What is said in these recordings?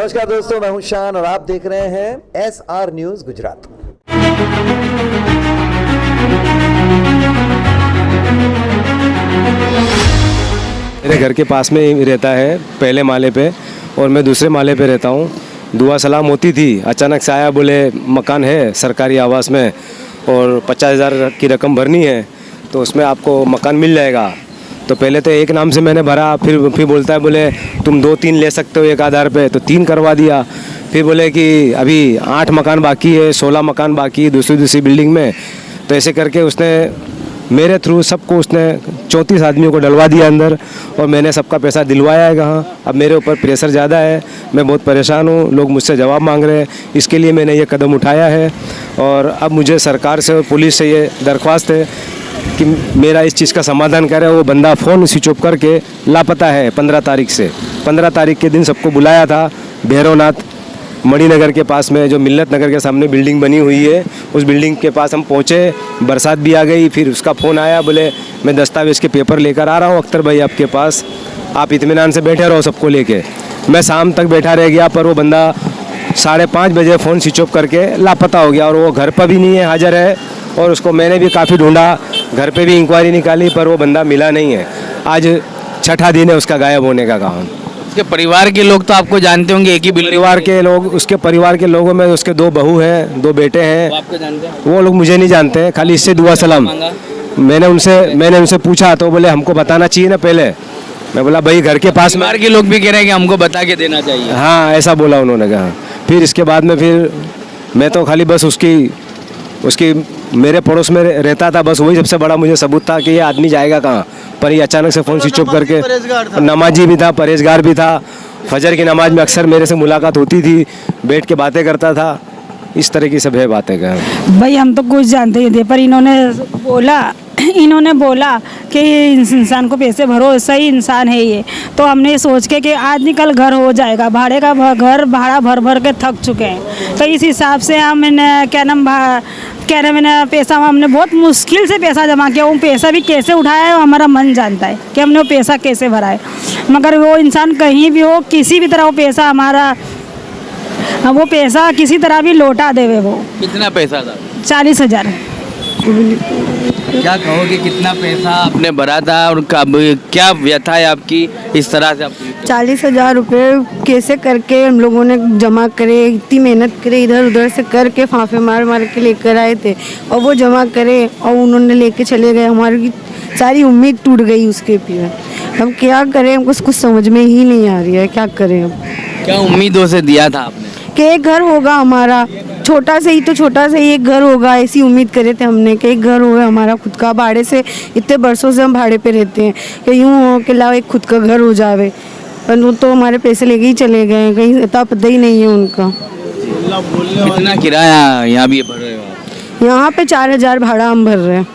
नमस्कार दोस्तों, मैं हूं शान और आप देख रहे हैं SR न्यूज गुजरात। मेरे घर के पास में ही रहता है, पहले माले पे, और मैं दूसरे माले पे रहता हूँ। दुआ सलाम होती थी, अचानक से आया, बोले मकान है सरकारी आवास में और 50,000 की रकम भरनी है तो उसमें आपको मकान मिल जाएगा। तो पहले तो एक नाम से मैंने भरा, फिर बोलता है, बोले तुम 2-3 ले सकते हो एक आधार पे, तो 3 करवा दिया। फिर बोले कि अभी 8 मकान बाकी है, 16 मकान बाकी है दूसरी बिल्डिंग में। तो ऐसे करके उसने मेरे थ्रू सबको उसने 34 आदमियों को डलवा दिया अंदर, और मैंने सबका पैसा दिलवाया है कहाँ। अब मेरे ऊपर प्रेशर ज़्यादा है, मैं बहुत परेशान हूँ, लोग मुझसे जवाब मांग रहे हैं, इसके लिए मैंने ये कदम उठाया है। और अब मुझे सरकार से और पुलिस से ये दरख्वास्त है कि मेरा इस चीज़ का समाधान करे। वो बंदा फ़ोन स्विच ऑफ करके लापता है 15 तारीख से। 15 तारीख के दिन सबको बुलाया था भैरवनाथ मणिनगर के पास में, जो मिल्लत नगर के सामने बिल्डिंग बनी हुई है, उस बिल्डिंग के पास हम पहुँचे। बरसात भी आ गई, फिर उसका फ़ोन आया, बोले मैं दस्तावेज़ के पेपर लेकर आ रहा हूँ अख्तर भाई आपके पास, आप इत्मीनान से बैठे रहो सबको लेके। मैं शाम तक बैठा रह गया, पर वो बंदा 5:30 बजे फ़ोन स्विच ऑफ करके लापता हो गया, और वो घर पर भी नहीं है, हाजिर है। और उसको मैंने भी काफ़ी ढूंढा, घर पे भी इंक्वायरी निकाली, पर वो बंदा मिला नहीं है। आज 6ठा दिन है उसका गायब होने का काम। उसके परिवार के लोग तो आपको जानते होंगे, एक ही परिवार के लोग, उसके परिवार के लोगों में उसके 2 बहू हैं, 2 बेटे हैं। आपको जानते हैं? वो लोग मुझे नहीं जानते हैं, खाली इससे दुआ सलाम। मैंने उनसे पूछा तो बोले हमको बताना चाहिए ना पहले। मैं बोला भाई घर के पास परिवार के लोग भी कह रहे हैं कि हमको बता के देना चाहिए। हाँ, ऐसा बोला उन्होंने कहा। फिर इसके बाद में फिर मैं तो खाली बस उसकी मेरे पड़ोस में रहता था, बस वही सबसे बड़ा मुझे सबूत था कि ये आदमी जाएगा कहाँ। पर ये अचानक से फ़ोन स्विच ऑफ करके, नमाजी भी था, परहेजगार भी था, फजर की नमाज में अक्सर मेरे से मुलाकात होती थी, बैठ के बातें करता था। इस तरह की सब है बातें का। भाई हम तो कुछ जानते ही थे, पर इन्होंने बोला कि इंसान को पैसे भरो, सही इंसान है ये। तो हमने सोच के कि आज निकल घर हो जाएगा, भाड़े का घर भाड़ा भर के थक चुके हैं। तो इस हिसाब से मैंने पैसा, हमने बहुत मुश्किल से पैसा जमा किया। वो पैसा भी कैसे उठाया है हमारा मन जानता है कि हमने वो पैसा कैसे भरा है। मगर वो इंसान कहीं भी हो, किसी भी तरह वो पैसा किसी तरह भी लौटा देवे। वो कितना पैसा था? 40,000। क्या कहोगे, कितना पैसा आपने भरा था और क्या व्यथा है आपकी इस तरह से? 40,000 रुपये कैसे करके हम लोगों ने जमा करे, इतनी मेहनत करे, इधर उधर से करके फांफे मार के लेकर आए थे, और वो जमा करे और उन्होंने लेके चले गए। हमारी सारी उम्मीद टूट गई उसके पीछे। हम क्या करें, हमको कुछ समझ में ही नहीं आ रही है, क्या करें अब। क्या उम्मीदों से दिया था आपने कि एक घर होगा हमारा, छोटा से ही एक घर होगा, ऐसी उम्मीद करे थे हमने कि एक घर होगा हमारा खुद का। भाड़े से इतने बरसों से हम भाड़े पे रहते हैं कि यूँ हो कि लाओ एक खुद का घर हो जावे, पर वो तो हमारे पैसे लेके ही चले गए, कहीं इतना पता ही नहीं है उनका। कितना किराया यहाँ भी भर रहे हो आप? यहाँ पे 4,000 भाड़ा हम भर रहे हैं।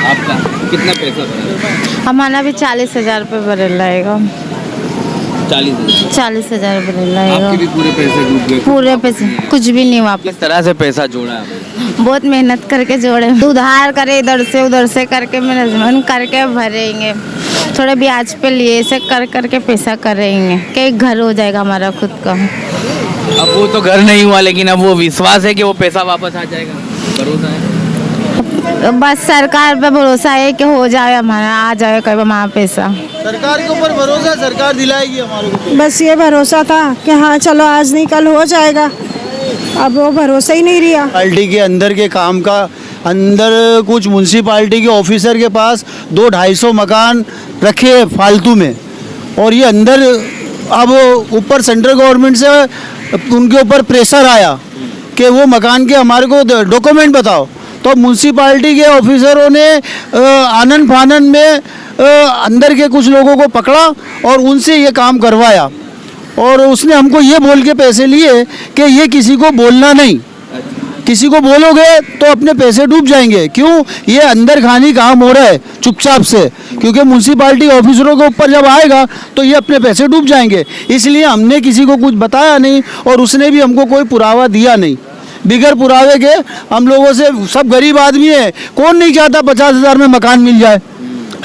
आपका कितना पैसा भरा? हमारा भी 40,000 रुपये भरे लाएगा। 40,000 भरे लाएगा। आपके भी पूरे पैसे डूब गए? पूरे पैसे कुछ भी नहीं वापस। किस तरह से पैसा जोड़ा आपने? बहुत मेहनत करके जोड़े, उधार करे, इधर से उधर से करके मैनेजमेंट करके भरेंगे, थोड़े ब्याज पे लिए, ऐसे करके पैसा करेंगे कि एक घर हो जाएगा हमारा खुद का। अब वो तो घर नहीं हुआ, लेकिन अब वो विश्वास है कि वो पैसा वापस आ जाएगा, भरोसा है? बस सरकार पे भरोसा है कि हो जाए, हमारा आ जाए कभी हमारा पैसा। सरकार के ऊपर भरोसा, सरकार दिलाएगी हमारे को। बस ये भरोसा था कि हाँ चलो आज नहीं कल हो जाएगा, अब वो भरोसा ही नहीं रहा। पार्टी के अंदर के काम का, अंदर कुछ म्यूनसिपालिटी के ऑफिसर के पास 200-250 मकान रखे फालतू में, और ये अंदर अब ऊपर सेंट्रल गवर्नमेंट से उनके ऊपर प्रेशर आया कि वो मकान के हमारे को डॉक्यूमेंट बताओ। तो म्यूनसिपालिटी के ऑफिसरों ने आनन फानन में अंदर के कुछ लोगों को पकड़ा और उनसे ये काम करवाया, और उसने हमको ये बोल के पैसे लिए कि ये किसी को बोलना नहीं, किसी को बोलोगे तो अपने पैसे डूब जाएंगे। क्यों? ये अंदर खानी काम हो रहा है चुपचाप से, क्योंकि म्यूनसिपालिटी ऑफिसरों के ऊपर जब आएगा तो ये अपने पैसे डूब जाएंगे। इसलिए हमने किसी को कुछ बताया नहीं, और उसने भी हमको कोई पुरावा दिया नहीं। बिगर पुरावे के हम लोगों से, सब गरीब आदमी है, कौन नहीं चाहता 50,000 में मकान मिल जाए,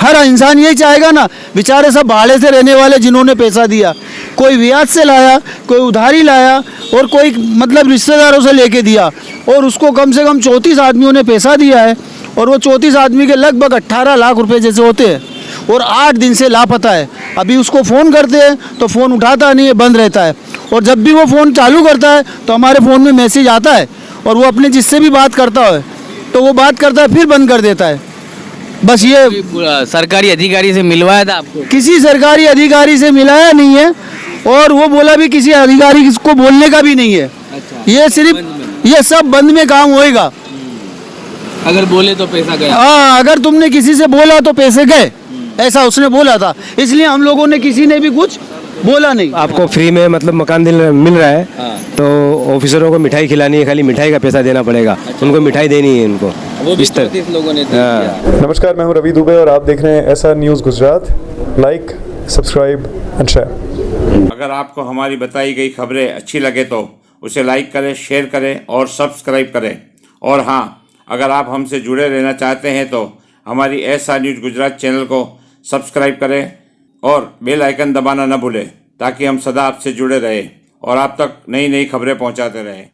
हर इंसान यही चाहेगा ना। बेचारे सब भाड़े से रहने वाले जिन्होंने पैसा दिया, कोई ब्याज से लाया, कोई उधारी लाया और कोई मतलब रिश्तेदारों से लेके दिया, और उसको कम से कम 34 आदमियों ने पैसा दिया है, और वो 34 आदमी के लगभग 18 लाख रुपए जैसे होते हैं, और 8 दिन से लापता है। अभी उसको फ़ोन करते हैं तो फ़ोन उठाता नहीं है, बंद रहता है, और जब भी वो फ़ोन चालू करता है तो हमारे फ़ोन में मैसेज आता है, और वो अपने जिससे भी बात करता है तो वो बात करता है फिर बंद कर देता है। बस ये सरकारी अधिकारी से मिलवाया था आपको? किसी सरकारी अधिकारी से मिलाया नहीं है, और वो बोला भी किसी अधिकारी को बोलने का भी नहीं है। अच्छा, ये सिर्फ ये सब बंद में काम होएगा। अगर बोले तो पैसा गया। हाँ, अगर तुमने किसी से बोला तो पैसे गए, ऐसा उसने बोला था, इसलिए हम लोगों ने किसी ने भी कुछ बोला नहीं। आपको फ्री में मतलब मकान मिल रहा है, तो ऑफिसरों को मिठाई खिलानी है, खाली मिठाई का पैसा देना पड़ेगा। उनको मिठाई देनी है इनको, वो भी 34 लोगों ने दिया। नमस्कार, मैं हूं रवि दुबे और आप देख रहे हैं SR news Gujarat. Like, subscribe and share. अगर आपको हमारी बताई गई खबरें अच्छी लगे तो उसे लाइक करें, शेयर करें और सब्सक्राइब करें। और हाँ, अगर आप हमसे जुड़े रहना चाहते हैं तो हमारी SR न्यूज़ गुजरात चैनल को सब्सक्राइब करें और बेल आइकन दबाना न भूलें, ताकि हम सदा आपसे जुड़े रहें और आप तक नई नई खबरें पहुंचाते रहें।